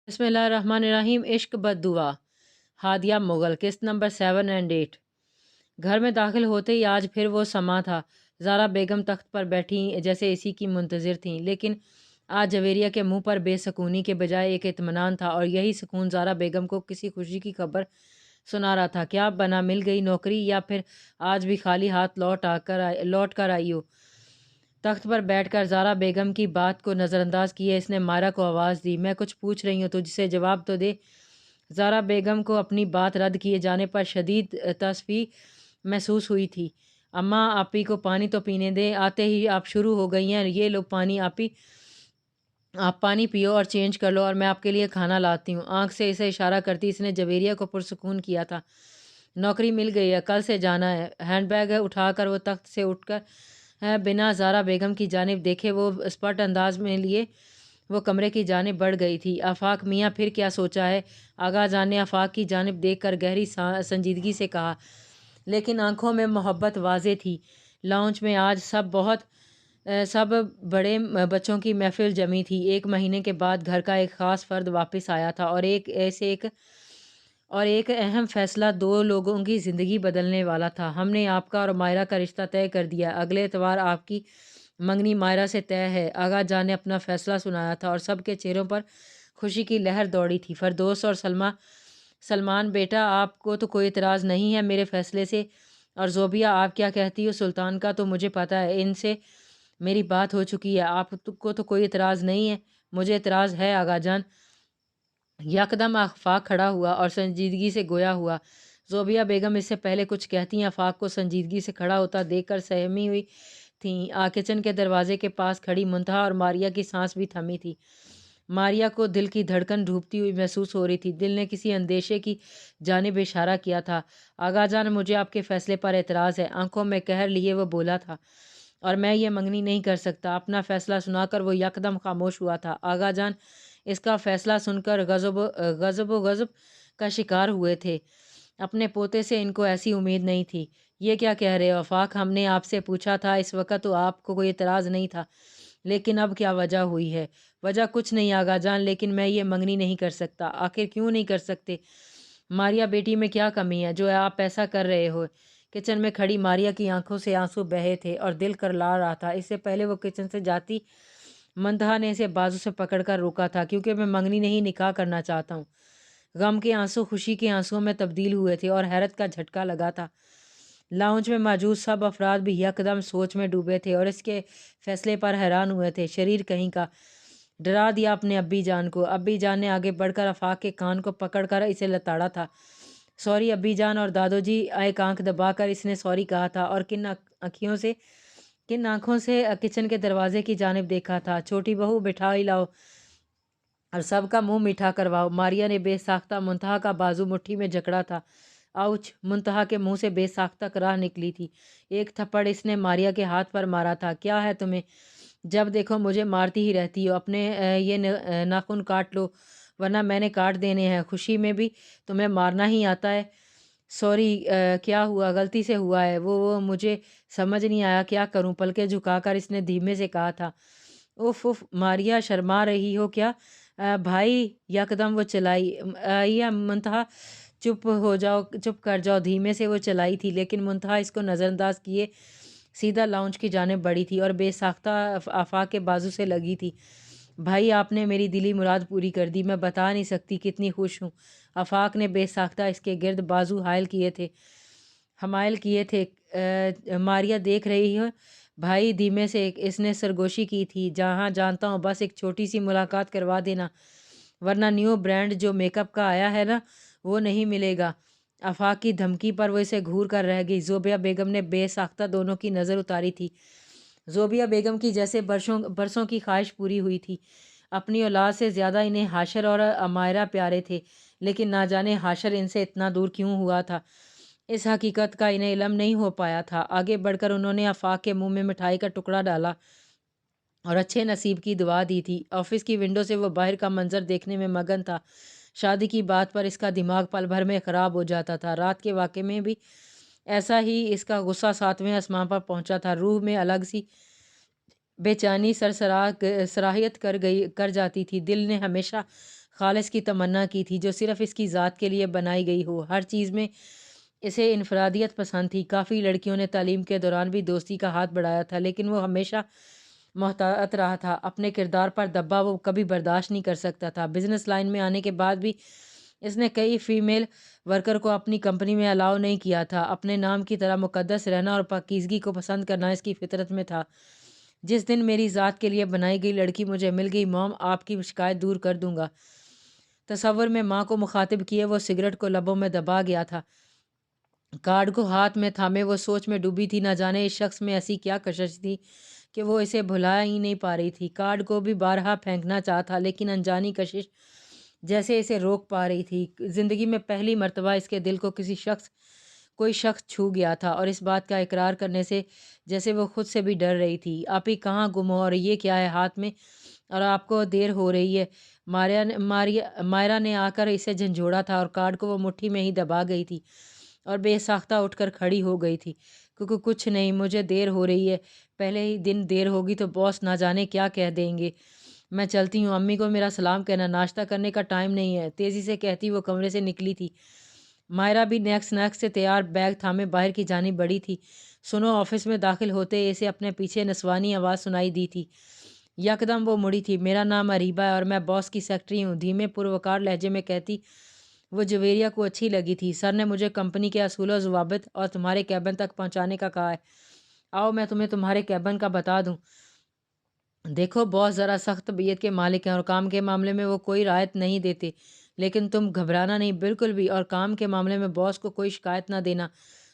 बिस्मिल्लाहिर्रहमानिर्रहीम। इश्क बद्दुआ। हादिया मुगल। किस्त नंबर 7 एंड 8। घर में दाखिल होते ही आज फिर वो समा था। ज़ारा बेगम तख्त पर बैठी जैसे इसी की मुंतज़िर थीं, लेकिन आज जवेरिया के मुंह पर बेसकूनी के बजाय एक इत्मीनान था, और यही सुकून ज़ारा बेगम को किसी खुशी की खबर सुना रहा था। क्या बना, मिल गई नौकरी, या फिर आज भी खाली हाथ लौट कर आई हो? तख्त पर बैठकर ज़ारा बेगम की बात को नज़रअंदाज किए इसने मायरा को आवाज़ दी, मैं कुछ पूछ रही हूँ, तुझसे जवाब तो दे। ज़ारा बेगम को अपनी बात रद्द किए जाने पर शदीद तसफ़ी महसूस हुई थी। अम्मा, आपी को पानी तो पीने दे, आते ही आप शुरू हो गई हैं। ये लो पानी आपी, आप पानी पियो और चेंज कर लो, और मैं आपके लिए खाना लाती हूँ। आंख से इसे इशारा करती इसने जवेरिया को पुरसुकून किया था। नौकरी मिल गई है, कल से जाना है। हैंडबैग उठाकर वो तख्त से उठकर बिना ज़ारा बेगम की जानिब देखे वो स्पष्ट अंदाज में लिए वो कमरे की जानिब बढ़ गई थी। आफाक मियाँ फिर क्या सोचा है? आगा जान ने आफाक की जानिब देखकर गहरी संजीदगी से कहा, लेकिन आंखों में मोहब्बत वाज़े थी। लाउंज में आज सब बड़े बच्चों की महफिल जमी थी। 1 महीने के बाद घर का एक ख़ास फ़र्द वापस आया था, और एक अहम फ़ैसला 2 लोगों की ज़िंदगी बदलने वाला था। हमने आपका और मायरा का रिश्ता तय कर दिया। अगले एतवार आपकी मंगनी मायरा से तय है। आगा जान ने अपना फ़ैसला सुनाया था, और सबके चेहरों पर खुशी की लहर दौड़ी थी। फ़िरदौस और सलमान बेटा, आपको तो कोई एतराज़ नहीं है मेरे फ़ैसले से? और ज़ोबिया, आप क्या कहती हो? सुल्तान का तो मुझे पता है, इनसे मेरी बात हो चुकी है। आपको तो कोई एतराज़ नहीं है? मुझे एतराज़ है आगा जान। यकदम आफाक खड़ा हुआ और संजीदगी से गोया हुआ। ज़ोबिया बेगम इससे पहले कुछ कहती आफाक को संजीदगी से खड़ा होता देखकर सहमी हुई थीं। किचन के दरवाजे के पास खड़ी मुंतहा और मारिया की सांस भी थमी थी। मारिया को दिल की धड़कन डूबती हुई महसूस हो रही थी। दिल ने किसी अंदेशे की जानिब इशारा किया था। आगा जान, मुझे आपके फ़ैसले पर एतराज़ है। आंखों में कहर लिए वो बोला था, और मैं ये मंगनी नहीं कर सकता। अपना फ़ैसला सुनाकर वो यकदम खामोश हुआ था। आगा जान इसका फ़ैसला सुनकर गज़ब का शिकार हुए थे। अपने पोते से इनको ऐसी उम्मीद नहीं थी। ये क्या कह रहे हो आफाक? हमने आपसे पूछा था, इस वक्त तो आपको कोई एतराज़ नहीं था, लेकिन अब क्या वजह हुई है? वजह कुछ नहीं आगा जान, लेकिन मैं ये मंगनी नहीं कर सकता। आखिर क्यों नहीं कर सकते? मारिया बेटी में क्या कमी है जो आप ऐसा कर रहे हो? किचन में खड़ी मारिया की आंखों से आंसू बहे थे और दिल करला रहा था। इससे पहले वो किचन से जाती, मंतहा ने इसे बाजू से पकड़कर रोका था, क्योंकि मैं मंगनी नहीं, निकाह करना चाहता हूँ। गम के आंसू खुशी के आंसुओं में तब्दील हुए थे और हैरत का झटका लगा था। लाउंज में मौजूद सब अफराद भी यकदम सोच में डूबे थे और इसके फैसले पर हैरान हुए थे। शरीर कहीं का डरा दिया अपने अब्बी जान को। अब्बी जान ने आगे बढ़कर आफाक के कान को पकड़कर इसे लताड़ा था। सॉरी अब्बी जान। और दादोजी, एक आंख दबाकर इसने सॉरी कहा था, और किन आंखों से किचन के दरवाजे की जानिब देखा था। छोटी बहू, बिठा ही लाओ और सबका मुंह मीठा करवाओ। मारिया ने बेसाख्ता मुंतहा का बाजू मुट्ठी में जकड़ा था। आउच! मुंतहा के मुंह से बेसाख्ता कराह निकली थी। एक थप्पड़ इसने मारिया के हाथ पर मारा था। क्या है तुम्हें? जब देखो मुझे मारती ही रहती हो। अपने ये नाखून काट लो, वरना मैंने काट देने हैं। खुशी में भी तुम्हें मारना ही आता है। सॉरी, क्या हुआ? गलती से हुआ है। वो मुझे समझ नहीं आया, क्या करूं? पलके झुकाकर इसने धीमे से कहा था। उफ उफ! मारिया, शर्मा रही हो क्या? भाई, यकदम वो चलाई। या मुंतहा, चुप हो जाओ, चुप कर जाओ। धीमे से वो चलाई थी, लेकिन मुंतहा इसको नज़रअंदाज किए सीधा लाउंज की जानिब बढ़ी थी और बेसाख्ता आफाक के बाजू से लगी थी। भाई, आपने मेरी दिली मुराद पूरी कर दी। मैं बता नहीं सकती कितनी खुश हूँ। आफाक ने बेसाख्ता इसके गिर्द बाजू हमायल किए थे। मारिया, देख रही हो भाई? धीमे से इसने सरगोशी की थी। जहाँ जानता हूँ, बस एक छोटी सी मुलाकात करवा देना, वरना न्यू ब्रांड जो मेकअप का आया है ना, वो नहीं मिलेगा। आफाक की धमकी पर वो इसे घूर कर रह गई। ज़ोबिया बेगम ने बेसाख्ता दोनों की नज़र उतारी थी। ज़ोबिया बेगम की जैसे बरसों की ख्वाहिश पूरी हुई थी। अपनी औलाद से ज़्यादा इन्हें हाशर और अमायरा प्यारे थे, लेकिन ना जाने हाशर इनसे इतना दूर क्यों हुआ था। इस हकीकत का इन्हें इल्म नहीं हो पाया था। आगे बढ़कर उन्होंने आफाक के मुंह में मिठाई का टुकड़ा डाला और अच्छे नसीब की दुआ दी थी। ऑफिस की विंडो से वो बाहर का मंजर देखने में मगन था। शादी की बात पर इसका दिमाग पल भर में ख़राब हो जाता था। रात के वाक़े में भी ऐसा ही इसका गुस्सा 7वें आसमां पर पहुंचा था। रूह में अलग सी बेचैनी सराहियत कर जाती थी। दिल ने हमेशा خالص کی تمنا کی تھی جو صرف اس کی ذات کے لیے بنائی گئی ہو۔ ہر چیز میں اسے انفرادیت پسند تھی۔ کافی لڑکیوں نے تعلیم کے دوران بھی دوستی کا ہاتھ بڑھایا تھا، لیکن وہ ہمیشہ محتاط رہا تھا۔ اپنے کردار پر دباؤ وہ کبھی برداشت نہیں کر سکتا تھا۔ بزنس لائن میں آنے کے بعد بھی اس نے کئی فیمیل ورکر کو اپنی کمپنی میں الاؤ نہیں کیا تھا۔ اپنے نام کی طرح مقدس رہنا اور پاکیزگی کو پسند کرنا اس کی فطرت میں تھا۔ جس دن میری ذات کے لیے بنائی گئی لڑکی مجھے مل گئی، موم آپ کی شکایت دور کر دوں گا۔ تصور میں ماں کو مخاطب کیے وہ سگریٹ کو لبوں میں دبا گیا تھا۔ کارڈ کو ہاتھ میں تھامے وہ سوچ میں ڈوبی تھی، نہ جانے اس شخص میں ایسی کیا کشش تھی کہ وہ اسے بھلا ہی نہیں پا رہی تھی۔ کارڈ کو بھی بارہا پھینکنا چاہتا لیکن انجانی کشش جیسے اسے روک پا رہی تھی۔ زندگی میں پہلی مرتبہ اس کے دل کو کوئی شخص چھو گیا تھا، اور اس بات کا اقرار کرنے سے جیسے وہ خود سے بھی ڈر رہی تھی۔ آپ ہی کہاں گم ہو اور یہ کیا ہے ہاتھ میں، اور آپ کو دیر ہو رہی ہے؟ مائرا نے آ کر اسے جھنجھوڑا تھا اور کارڈ کو وہ مٹھی میں ہی دبا گئی تھی اور بے ساختہ اٹھ کر کھڑی ہو گئی تھی۔ کیونکہ کچھ نہیں، مجھے دیر ہو رہی ہے، پہلے ہی دن دیر ہوگی تو باس نہ جانے کیا کہہ دیں گے۔ میں چلتی ہوں، امی کو میرا سلام کہنا، ناشتہ کرنے کا ٹائم نہیں ہے، تیزی سے کہتی وہ کمرے سے نکلی تھی۔ مائرا بھی نیکس سے تیار بیگ تھامے باہر کی جانب بڑھی تھی۔ سنو آفس میں داخل ہوتے اسے اپنے پیچھے نسوانی آواز سنائی دی تھی۔ یکدم وہ مڑی تھی۔ میرا نام اریبہ ہے اور میں باس کی سیکرٹری ہوں، دھیمے پروکار لہجے میں کہتی وہ جویریہ کو اچھی لگی تھی۔ سر نے مجھے کمپنی کے اصول و ضوابط اور تمہارے کیبن تک پہنچانے کا کہا ہے۔ آؤ میں تمہیں تمہارے کیبن کا بتا دوں۔ دیکھو باس ذرا سخت طبیعت کے مالک ہیں اور کام کے معاملے میں وہ کوئی رعایت نہیں دیتے، لیکن تم گھبرانا نہیں بالکل بھی، اور کام کے معاملے میں باس کو کوئی شکایت نہ دینا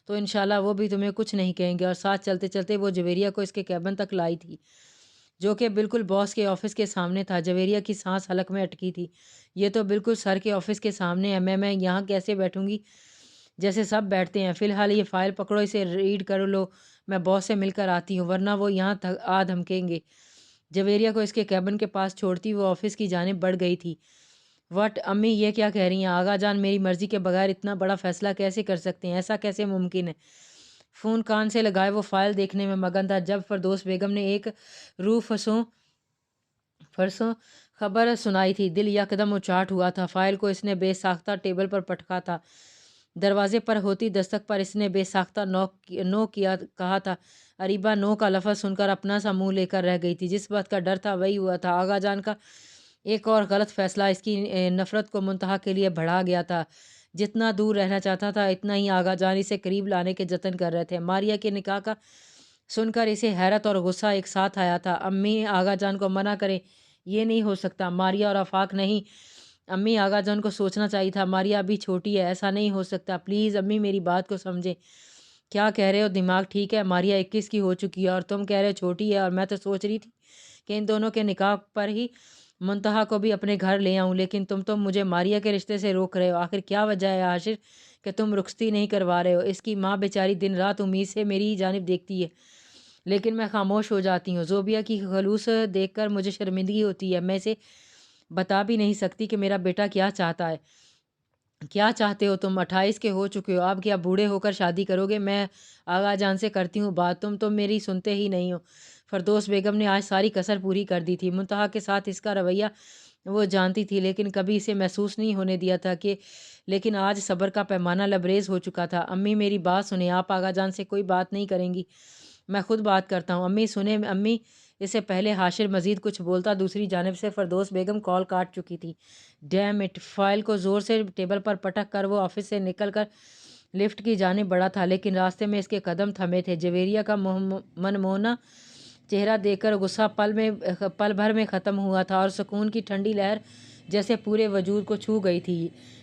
تو انشاءاللہ وہ بھی تمہیں کچھ نہیں کہیں گے۔ اور ساتھ چلتے چلتے وہ جویریہ کو اس کے کیبن تک لائی تھی جو کہ بالکل باس کے آفس کے سامنے تھا۔ جویریہ کی سانس حلق میں اٹکی تھی۔ یہ تو بالکل سر کے آفس کے سامنے ہے، میں یہاں کیسے بیٹھوں گی جیسے سب بیٹھتے ہیں؟ فی الحال یہ فائل پکڑو، اسے ریڈ کر لو، میں باس سے مل کر آتی ہوں ورنہ وہ یہاں آ دھمکیں گے۔ جویریہ کو اس کے کیبن کے پاس چھوڑتی وہ آفس کی جانب بڑھ گئی تھی۔ وٹ امی یہ کیا کہہ رہی ہیں؟ آغا جان میری مرضی کے بغیر اتنا بڑا فیصلہ کیسے کر سکتے ہیں؟ ایسا کیسے ممکن ہے؟ فون کان سے لگائے وہ فائل دیکھنے میں مگن تھا جب فردوس بیگم نے ایک روح فرسوں خبر سنائی تھی۔ دل یکدم اچاٹ ہوا تھا۔ فائل کو اس نے بے ساختہ ٹیبل پر پٹکا تھا۔ دروازے پر ہوتی دستک پر اس نے بے ساختہ نو کیا کہا تھا۔ اریبہ نو کا لفظ سن کر اپنا سا منہ لے کر رہ گئی تھی۔ جس بات کا ڈر تھا وہی ہوا تھا۔ آغا جان کا ایک اور غلط فیصلہ اس کی نفرت کو منتہا کے لیے بڑھا گیا تھا۔ جتنا دور رہنا چاہتا تھا اتنا ہی آغا جان اسے قریب لانے کے جتن کر رہے تھے۔ ماریا کے نکاح کا سن کر اسے حیرت اور غصہ ایک ساتھ آیا تھا۔ امی آغا جان کو منع کریں، یہ نہیں ہو سکتا۔ ماریا اور آفاق نہیں، امی آغا جان کو سوچنا چاہیے تھا، ماریا ابھی چھوٹی ہے، ایسا نہیں ہو سکتا، پلیز امی میری بات کو سمجھیں۔ کیا کہہ رہے ہو؟ دماغ ٹھیک ہے؟ ماریا 21 کی ہو چکی ہے اور تم کہہ رہے چھوٹی ہے، اور میں تو سوچ رہی تھی کہ ان دونوں کے نکاح پر ہی منتہا کو بھی اپنے گھر لے آؤں، لیکن تم تو مجھے ماریا کے رشتے سے روک رہے ہو۔ آخر کیا وجہ ہے عاشر کہ تم رخصتی نہیں کروا رہے ہو؟ اس کی ماں بیچاری دن رات امید سے میری ہی جانب دیکھتی ہے، لیکن میں خاموش ہو جاتی ہوں۔ زوبیہ کی خلوص دیکھ کر مجھے شرمندگی ہوتی ہے۔ میں اسے بتا بھی نہیں سکتی کہ میرا بیٹا کیا چاہتا ہے۔ کیا چاہتے ہو تم؟ 28 کے ہو چکے ہو، اب کیا بوڑھے ہو کر شادی کرو گے؟ میں آغا جان سے کرتی ہوں بات، تم میری سنتے ہی نہیں ہو۔ فردوس بیگم نے آج ساری کسر پوری کر دی تھی۔ منتہا کے ساتھ اس کا رویہ وہ جانتی تھی، لیکن کبھی اسے محسوس نہیں ہونے دیا تھا لیکن آج صبر کا پیمانہ لبریز ہو چکا تھا۔ امی میری بات سنیں، آپ آغا جان سے کوئی بات نہیں کریں گی؟ میں خود بات کرتا ہوں۔ امی سنیں امی۔ اس سے پہلے حاشر مزید کچھ بولتا دوسری جانب سے فردوس بیگم کال کاٹ چکی تھی۔ Dam it! فائل کو زور سے ٹیبل پر پٹک کر وہ آفس سے نکل کر لفٹ کی جانب بڑھا تھا، لیکن راستے میں اس کے قدم تھمے تھے۔ جویریہ کا منموہنا چہرہ دیکھ کر غصہ پل بھر میں ختم ہوا تھا اور سکون کی ٹھنڈی لہر جیسے پورے وجود کو چھو گئی تھی۔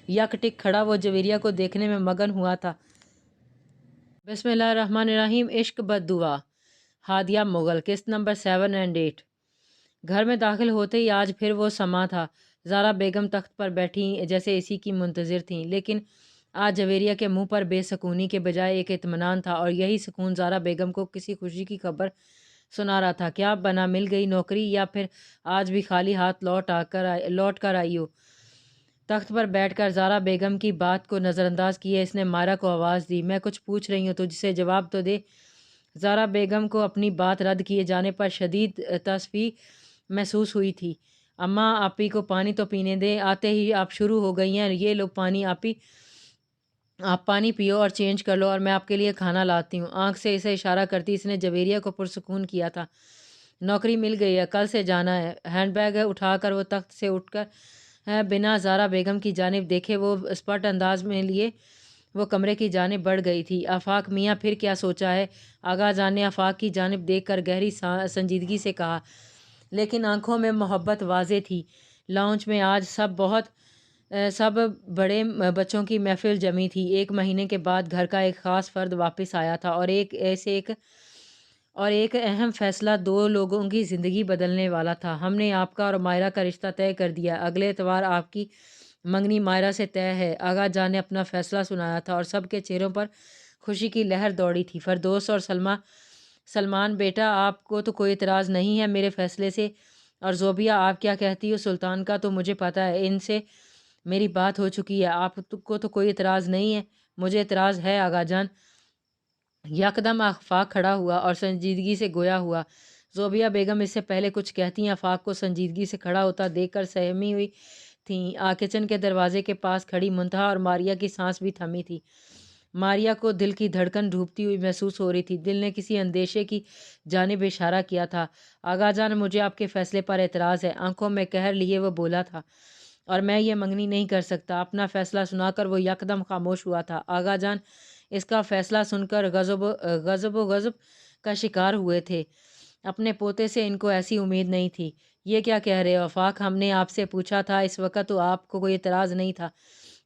یک ٹک کھڑا وہ جویریہ کو دیکھنے میں مگن ہوا تھا۔ بسم اللہ الرحمن الرحیم۔ عشق بد دعا۔ ہادیہ مغل، قسط نمبر 7 اور 8۔ گھر میں داخل ہوتے ہی آج پھر وہ سما تھا۔ زارا بیگم تخت پر بیٹھی جیسے اسی کی منتظر تھیں، لیکن آج جویریہ کے منہ پر بے سکونی کے بجائے ایک اطمینان تھا، اور یہی سکون زارا بیگم کو کسی خوشی کی خبر سنا رہا تھا۔ کیا بنا مل گئی نوکری، یا پھر آج بھی خالی ہاتھ لوٹ کر آئی ہو؟ تخت پر بیٹھ کر زارا بیگم کی بات کو نظر انداز کیے اس نے مائرا کو آواز دی، میں کچھ پوچھ رہی ہوں، تجھ سے جواب تو دے۔ زارا بیگم کو اپنی بات رد کیے جانے پر شدید تصفیہ محسوس ہوئی تھی۔ अम्मा आपी को पानी तो पीने दें, आते ही आप शुरू हो गई हैं, ये लो पानी आपी, आप पानी पियो और चेंज कर लो और मैं आपके लिए खाना लाती हूँ। आँख से इसे इशारा करती इसने जवेरिया को पुरसुकून किया था। नौकरी मिल गई है, कल से जाना है। हैंडबैग उठाकर वो तख्त से उठकर बिना ज़ारा बेगम की जानिब देखे वो स्पष्ट अंदाज में लिए वो कमरे की जानिब बढ़ गई थी। आफाक मियाँ फिर क्या सोचा है? आगा जान ने आफाक की जानिब देखकर गहरी संजीदगी से कहा, लेकिन आंखों में मोहब्बत वाज़े थी। लाउंज में आज सब बड़े बच्चों की महफिल जमी थी। 1 महीने के बाद घर का एक ख़ास फ़र्द वापस आया था और एक अहम फ़ैसला 2 लोगों की ज़िंदगी बदलने वाला था। हमने आपका और मायरा का रिश्ता तय कर दिया। अगले एतवार आपकी मंगनी मायरा से तय है। आगा जान ने अपना फ़ैसला सुनाया था और सबके चेहरों पर खुशी की लहर दौड़ी थी। फ़िरदौस और सलमान बेटा, आपको तो कोई इतराज़ नहीं है मेरे फ़ैसले से? और ज़ोबिया, आप क्या कहती हो? सुल्तान का तो मुझे पता है, इनसे मेरी बात हो चुकी है। आपको तो कोई इतराज़ नहीं है? मुझे इतराज़ है आगा जान। यकदम आफाक खड़ा हुआ और संजीदगी से गोया हुआ। ज़ोबिया बेगम इससे पहले कुछ कहती आफाक को संजीदगी से खड़ा होता देखकर सहमी हुई थीं। किचन के दरवाजे के पास खड़ी मुंतहा और मारिया की सांस भी थमी थी। मारिया को दिल की धड़कन ढूंढती हुई महसूस हो रही थी। दिल ने किसी अंदेशे की जानिब इशारा किया था। आगा जान, मुझे आपके फ़ैसले पर एतराज़ है। आंखों में कहर लिए वो बोला था, और मैं ये मंगनी नहीं कर सकता। अपना फ़ैसला सुनाकर वो यकदम खामोश हुआ था। आगा जान इसका फ़ैसला सुनकर गज़ब का शिकार हुए थे। अपने पोते से इनको ऐसी उम्मीद नहीं थी। ये क्या कह रहे हो आफाक? हमने आपसे पूछा था, इस वक्त तो आपको कोई इतराज़ नहीं था,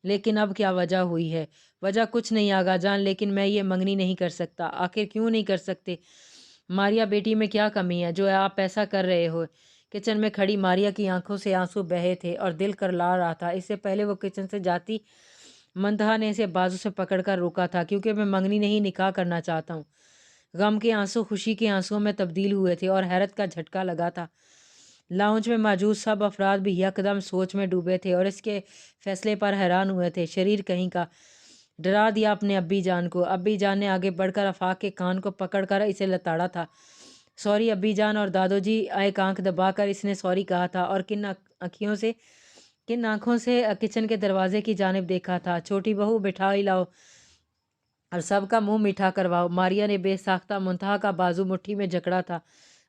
लेकिन अब क्या वजह हुई है? वजह कुछ नहीं आगा जान, लेकिन मैं ये मंगनी नहीं कर सकता। आखिर क्यों नहीं कर सकते? मारिया बेटी में क्या कमी है जो आप ऐसा कर रहे हो? किचन में खड़ी मारिया की आंखों से आंसू बहे थे और दिल करला रहा था। इससे पहले वो किचन से जाती मंतहा ने इसे बाजू से पकड़कर रोका था, क्योंकि मैं मंगनी नहीं, निकाह करना चाहता हूँ। गम के आंसू खुशी के आंसुओं में तब्दील हुए थे और हैरत का झटका लगा था। लाउंज में मौजूद सब अफराद भी यकदम सोच में डूबे थे और इसके फैसले पर हैरान हुए थे। शरीर कहीं का डरा दिया अपने अब्बी जान को। अब्बी जान ने आगे बढ़कर आफाक के कान को पकड़कर इसे लताड़ा था। सॉरी अब्बी जान। और दादोजी, एक आंख दबाकर इसने सॉरी कहा था और किन आंखों से किचन के दरवाजे की जानिब देखा था। छोटी बहू, बिठा ही लाओ और सबका मुंह मीठा करवाओ। मारिया ने बेसाख्ता मुंतहा का बाजू मुट्ठी में जकड़ा था।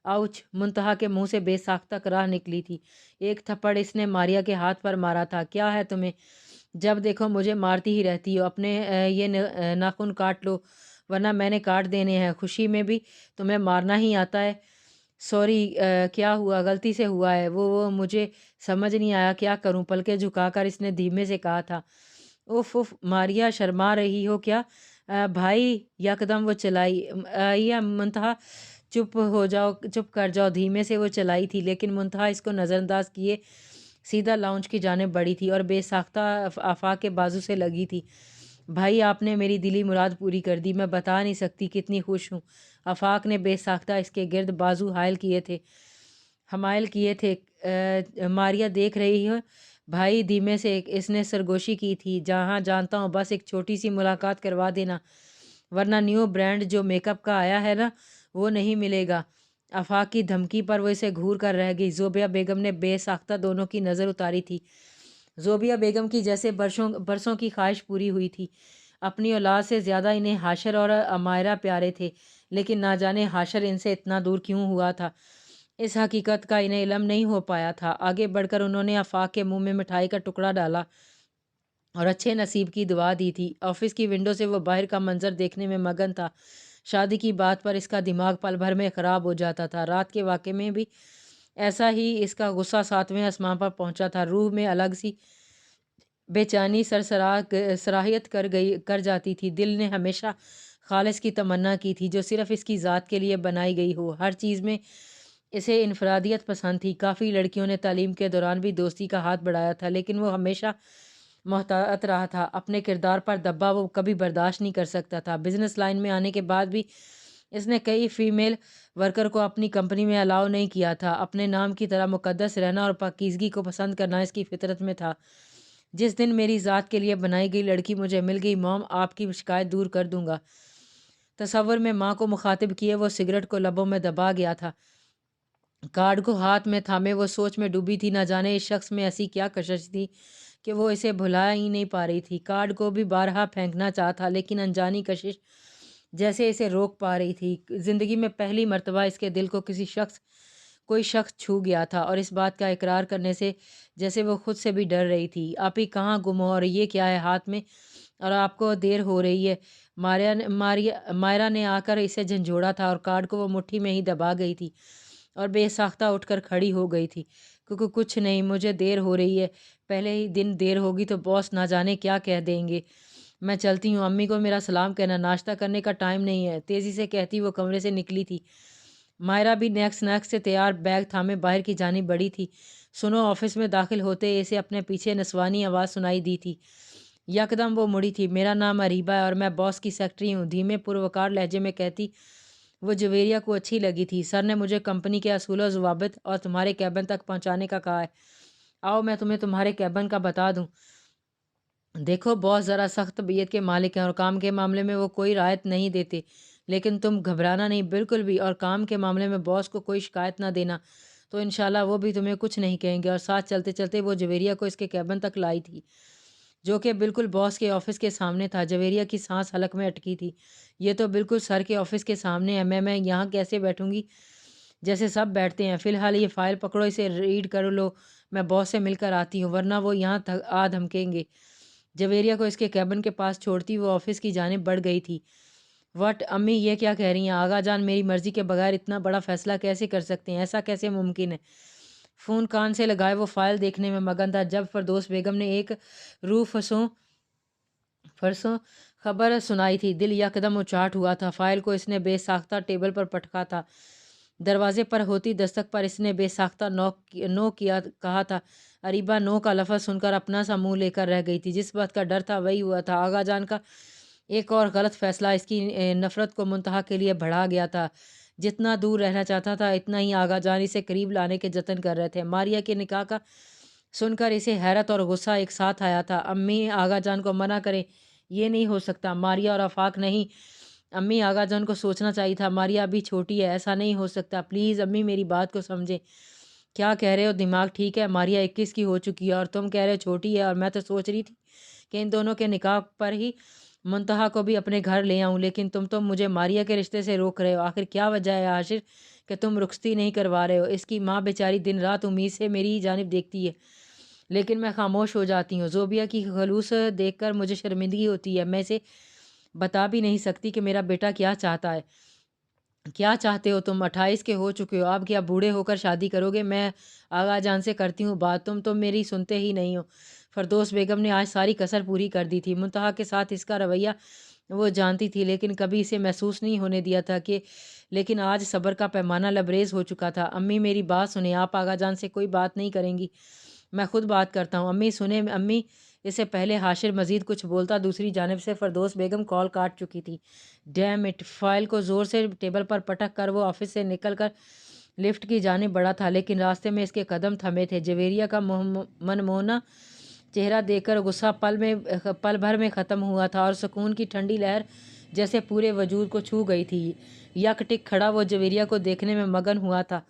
आउच! मुंतहा के मुंह से बेसाख्ता कराह निकली थी। एक थप्पड़ इसने मारिया के हाथ पर मारा था। क्या है तुम्हें? जब देखो मुझे मारती ही रहती हो। अपने ये नाखून काट लो, वरना मैंने काट देने हैं। खुशी में भी तुम्हें मारना ही आता है। सॉरी, क्या हुआ? गलती से हुआ है। वो मुझे समझ नहीं आया, क्या करूं? पलके झुकाकर इसने धीमे से कहा था। उफ उफ! मारिया, शर्मा रही हो क्या? भाई, यकदम वो चलाई। या मुंतहा, चुप हो जाओ, चुप कर जाओ। धीमे से वो चलाई थी, लेकिन मुंतहा इसको नज़रअंदाज किए सीधा लाउंज की जानिब बढ़ी थी और बेसाख्ता आफाक के बाजू से लगी थी। भाई, आपने मेरी दिली मुराद पूरी कर दी। मैं बता नहीं सकती कितनी खुश हूँ। आफाक ने बेसाख्ता इसके गिर्द बाजू हमायल किए थे। मारिया, देख रही हो भाई? धीमे से इसने सरगोशी की थी। जहाँ जानता हूँ, बस एक छोटी सी मुलाकात करवा देना, वरना न्यू ब्रांड जो मेकअप का आया है ना, वो नहीं मिलेगा। आफाक की धमकी पर वो इसे घूर कर रह गई। ज़ोबिया बेगम ने बेसाख्ता दोनों की नज़र उतारी थी। ज़ोबिया बेगम की जैसे बरसों की ख्वाहिश पूरी हुई थी। अपनी औलाद से ज़्यादा इन्हें हाशर और अमायरा प्यारे थे, लेकिन ना जाने हाशर इनसे इतना दूर क्यों हुआ था। इस हकीकत का इन्हें इल्म नहीं हो पाया था। आगे बढ़कर उन्होंने आफाक के मुंह में मिठाई का टुकड़ा डाला और अच्छे नसीब की दुआ दी थी। ऑफिस की विंडो से वो बाहर का मंजर देखने में मगन था। शादी की बात पर इसका दिमाग पल भर में ख़राब हो जाता था। रात के वाक़े में भी ऐसा ही इसका गुस्सा 7वें आसमान पर पहुंचा था। रूह में अलग सी बेचैनी सराहियत कर जाती थी। दिल ने हमेशा खालिस की तमन्ना की थी, जो सिर्फ इसकी ज़ात के लिए बनाई गई हो। हर चीज़ में इसे इनफरादियत पसंद थी। काफ़ी लड़कियों ने तालीम के दौरान भी दोस्ती का हाथ बढ़ाया था, लेकिन वो हमेशा मोहतात रहा था। अपने किरदार पर दब्बा वो कभी बर्दाश्त नहीं कर सकता था। बिजनेस लाइन में आने के बाद भी इसने कई फीमेल वर्कर को अपनी कंपनी में अलाउ नहीं किया था। अपने नाम की तरह मुकद्दस रहना और पाकीज़गी को पसंद करना इसकी फितरत में था। जिस दिन मेरी ज़ात के लिए बनाई गई लड़की मुझे मिल गई, मॉम, आपकी शिकायत दूर कर दूंगा। तसव्वुर में माँ को मुखातिब किए वो सिगरेट को लबों में दबा गया था। کارڈ کو ہاتھ میں تھامے وہ سوچ میں ڈوبی تھی، نہ جانے اس شخص میں ایسی کیا کشش تھی کہ وہ اسے بھلا ہی نہیں پا رہی تھی۔ کارڈ کو بھی بارہا پھینکنا چاہا لیکن انجانی کشش جیسے اسے روک پا رہی تھی۔ زندگی میں پہلی مرتبہ اس کے دل کو کوئی شخص چھو گیا تھا، اور اس بات کا اقرار کرنے سے جیسے وہ خود سے بھی ڈر رہی تھی۔ آپ ہی کہاں گم ہو، اور یہ کیا ہے ہاتھ میں، اور آپ کو دیر ہو رہی ہے؟ مائرا نے آ کر اسے جھنجھوڑا تھا، اور کارڈ کو وہ مٹھی میں ہی دبا گئی تھی اور بے ساختہ اٹھ کر کھڑی ہو گئی تھی۔ کیونکہ کچھ نہیں، مجھے دیر ہو رہی ہے، پہلے ہی دن دیر ہوگی تو باس نہ جانے کیا کہہ دیں گے۔ میں چلتی ہوں، امی کو میرا سلام کہنا، ناشتہ کرنے کا ٹائم نہیں ہے، تیزی سے کہتی وہ کمرے سے نکلی تھی۔ مائرا بھی نیک سے تیار بیگ تھامے باہر کی جانب بڑھی تھی۔ سنو آفس میں داخل ہوتے اسے اپنے پیچھے نسوانی آواز سنائی دی تھی۔ یکدم وہ مڑی تھی۔ میرا نام اریبہ ہے اور میں باس کی سیکرٹری ہوں، دھیمے پروکار لہجے میں کہتی وہ جویریہ کو اچھی لگی تھی۔ سر نے مجھے کمپنی کے اصول و ضوابط اور تمہارے کیبن تک پہنچانے کا کہا ہے۔ آؤ میں تمہیں تمہارے کیبن کا بتا دوں۔ دیکھو باس ذرا سخت طبیعت کے مالک ہیں اور کام کے معاملے میں وہ کوئی رعایت نہیں دیتے، لیکن تم گھبرانا نہیں بالکل بھی، اور کام کے معاملے میں باس کو کوئی شکایت نہ دینا تو انشاءاللہ وہ بھی تمہیں کچھ نہیں کہیں گے۔ اور ساتھ چلتے چلتے وہ جویریہ کو اس کے کیبن تک لائی تھی، جو کہ بالکل باس کے آفس کے سامنے تھا۔ جویریہ کی سانس حلق میں اٹکی تھی۔ یہ تو بالکل سر کے آفس کے سامنے ہے، میں یہاں کیسے بیٹھوں گی جیسے سب بیٹھتے ہیں؟ فی الحال یہ فائل پکڑو، اسے ریڈ کر لو، میں باس سے مل کر آتی ہوں، ورنہ وہ یہاں آ دھمکیں گے۔ جویریہ کو اس کے کیبن کے پاس چھوڑتی وہ آفس کی جانب بڑھ گئی تھی۔ وٹ امی یہ کیا کہہ رہی ہیں؟ آغا جان میری مرضی کے بغیر اتنا بڑا فیصلہ کیسے کر سکتے ہیں؟ ایسا کیسے ممکن ہے؟ فون کان سے لگائے وہ فائل دیکھنے میں مگن تھا جب فردوس بیگم نے ایک روح فرسوں خبر سنائی تھی۔ دل یکدم اچاٹ ہوا تھا۔ فائل کو اس نے بے ساختہ ٹیبل پر پٹکا تھا۔ دروازے پر ہوتی دستک پر اس نے بے ساختہ نو کیا کہا تھا۔ اریبہ نو کا لفظ سن کر اپنا سا منہ لے کر رہ گئی تھی۔ جس بات کا ڈر تھا وہی ہوا تھا۔ آغا جان کا ایک اور غلط فیصلہ اس کی نفرت کو منتہا کے لیے بڑھا گیا تھا۔ جتنا دور رہنا چاہتا تھا اتنا ہی آغا جان اسے قریب لانے کے جتن کر رہے تھے۔ ماریا کے نکاح کا سن کر اسے حیرت اور غصہ ایک ساتھ آیا تھا۔ امی آغا جان کو منع کریں، یہ نہیں ہو سکتا۔ ماریا اور آفاق نہیں، امی آغا جان کو سوچنا چاہیے تھا، ماریا ابھی چھوٹی ہے، ایسا نہیں ہو سکتا، پلیز امی میری بات کو سمجھیں۔ کیا کہہ رہے ہو؟ دماغ ٹھیک ہے؟ ماریا 21 کی ہو چکی ہے اور تم کہہ رہے ہو چھوٹی ہے، اور میں تو سوچ رہی تھی کہ ان دونوں کے نکاح پر ہی منتہا کو بھی اپنے گھر لے آؤں، لیکن تم تو مجھے ماریا کے رشتے سے روک رہے ہو۔ آخر کیا وجہ ہے عاشر کہ تم رخصتی نہیں کروا رہے ہو؟ اس کی ماں بیچاری دن رات امید سے میری ہی جانب دیکھتی ہے، لیکن میں خاموش ہو جاتی ہوں۔ زوبیہ کی خلوص دیکھ کر مجھے شرمندگی ہوتی ہے، میں اسے بتا بھی نہیں سکتی کہ میرا بیٹا کیا چاہتا ہے۔ کیا چاہتے ہو تم؟ 28 کے ہو چکے ہو، اب کیا بوڑھے ہو کر شادی کرو گے؟ میں آغا جان سے کرتی ہوں بات، تم میری سنتے ہی نہیں ہو۔ فردوس بیگم نے آج ساری کسر پوری کر دی تھی۔ منتہا کے ساتھ اس کا رویہ وہ جانتی تھی، لیکن کبھی اسے محسوس نہیں ہونے دیا تھا لیکن آج صبر کا پیمانہ لبریز ہو چکا تھا۔ امی میری بات سنیں، آپ آغا جان سے کوئی بات نہیں کریں گی؟ میں خود بات کرتا ہوں۔ امی سنیں امی، اس سے پہلے حاشر مزید کچھ بولتا دوسری جانب سے فردوس بیگم کال کاٹ چکی تھی۔ Dam it! فائل کو زور سے ٹیبل پر پٹک کر وہ آفس سے نکل کر لفٹ کی جانب بڑھا تھا، لیکن راستے میں اس کے قدم تھمے تھے۔ جویریہ کا منموہنا چہرہ دیکھ کر غصہ پل بھر میں ختم ہوا تھا، اور سکون کی ٹھنڈی لہر جیسے پورے وجود کو چھو گئی تھی۔ یک ٹک کھڑا وہ جویریہ کو دیکھنے میں مگن ہوا تھا۔